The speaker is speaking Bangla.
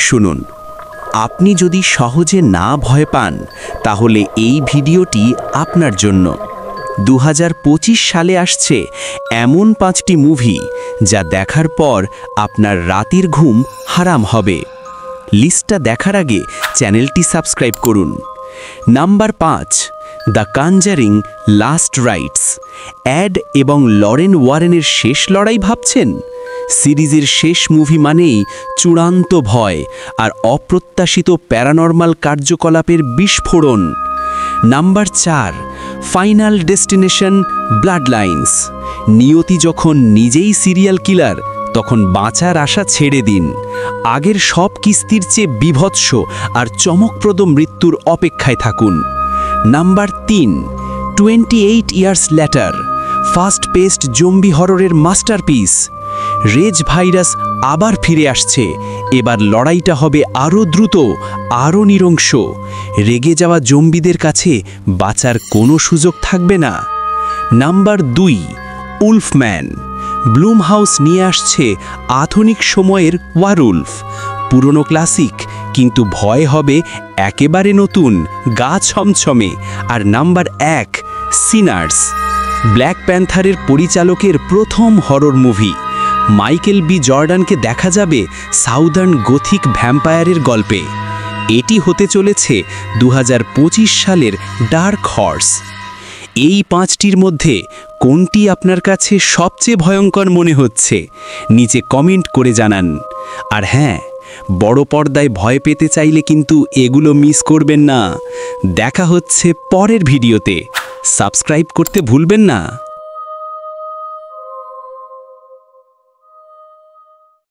শুনুন, আপনি যদি সহজে না ভয় পান তাহলে এই ভিডিওটি আপনার জন্য। 2025 সালে আসছে এমন 5টি মুভি যা দেখার পর আপনার রাতের ঘুম হারাম হবে। লিস্টটা দেখার আগে চ্যানেলটি সাবস্ক্রাইব করুন। Number 5, the Conjuring last rites. Ed এবং লরেন ওয়ারেনের শেষ লড়াই ভাবছেন? সিরিজের শেষ মুভি মানেই চূড়ান্ত ভয় আর অপ্রত্যাশিত প্যারানর্মাল কার্যকলাপের বিস্ফোরণ। নাম্বার 4, ফাইনাল ডেস্টিনেশন ব্লাড লাইন্স। নিয়তি যখন নিজেই সিরিয়াল কিলার, তখন বাঁচার আশা ছেড়ে দিন। আগের সব কিস্তির চেয়ে বীভৎস আর চমকপ্রদ মৃত্যুর অপেক্ষায় থাকুন। Number 3, 28 years later. Fast paced zombie হররের মাস্টারপিস। রেজ ভাইরাস আবার ফিরে আসছে। এবার লড়াইটা হবে আরও দ্রুত, আরও নিরংশ। রেগে যাওয়া জম্বিদের কাছে বাঁচার কোনো সুযোগ থাকবে না। নাম্বার 2, উলফম্যান। ব্লুমহাউস নিয়ে আসছে আধুনিক সময়ের ওয়ারউলফ। পুরনো ক্লাসিক, কিন্তু ভয় হবে একেবারে নতুন, গা ছমছমে। আর নাম্বার 1, সিনার্স। ব্ল্যাক প্যান্থারের পরিচালকের প্রথম হরর মুভি। মাইকেল বি জর্ডানকে দেখা যাবে সাউদার্ন গথিক ভ্যাম্পায়ারের গল্পে। এটি হতে চলেছে 2025 সালের ডার্ক হর্স। এই 5টির মধ্যে কোনটি আপনার কাছে সবচেয়ে ভয়ঙ্কর মনে হচ্ছে নিচে কমেন্ট করে জানান। আর হ্যাঁ, বড় পর্দায় ভয় পেতে চাইলে কিন্তু এগুলো মিস করবেন না। দেখা হচ্ছে পরের ভিডিওতে। সাবস্ক্রাইব করতে ভুলবেন না।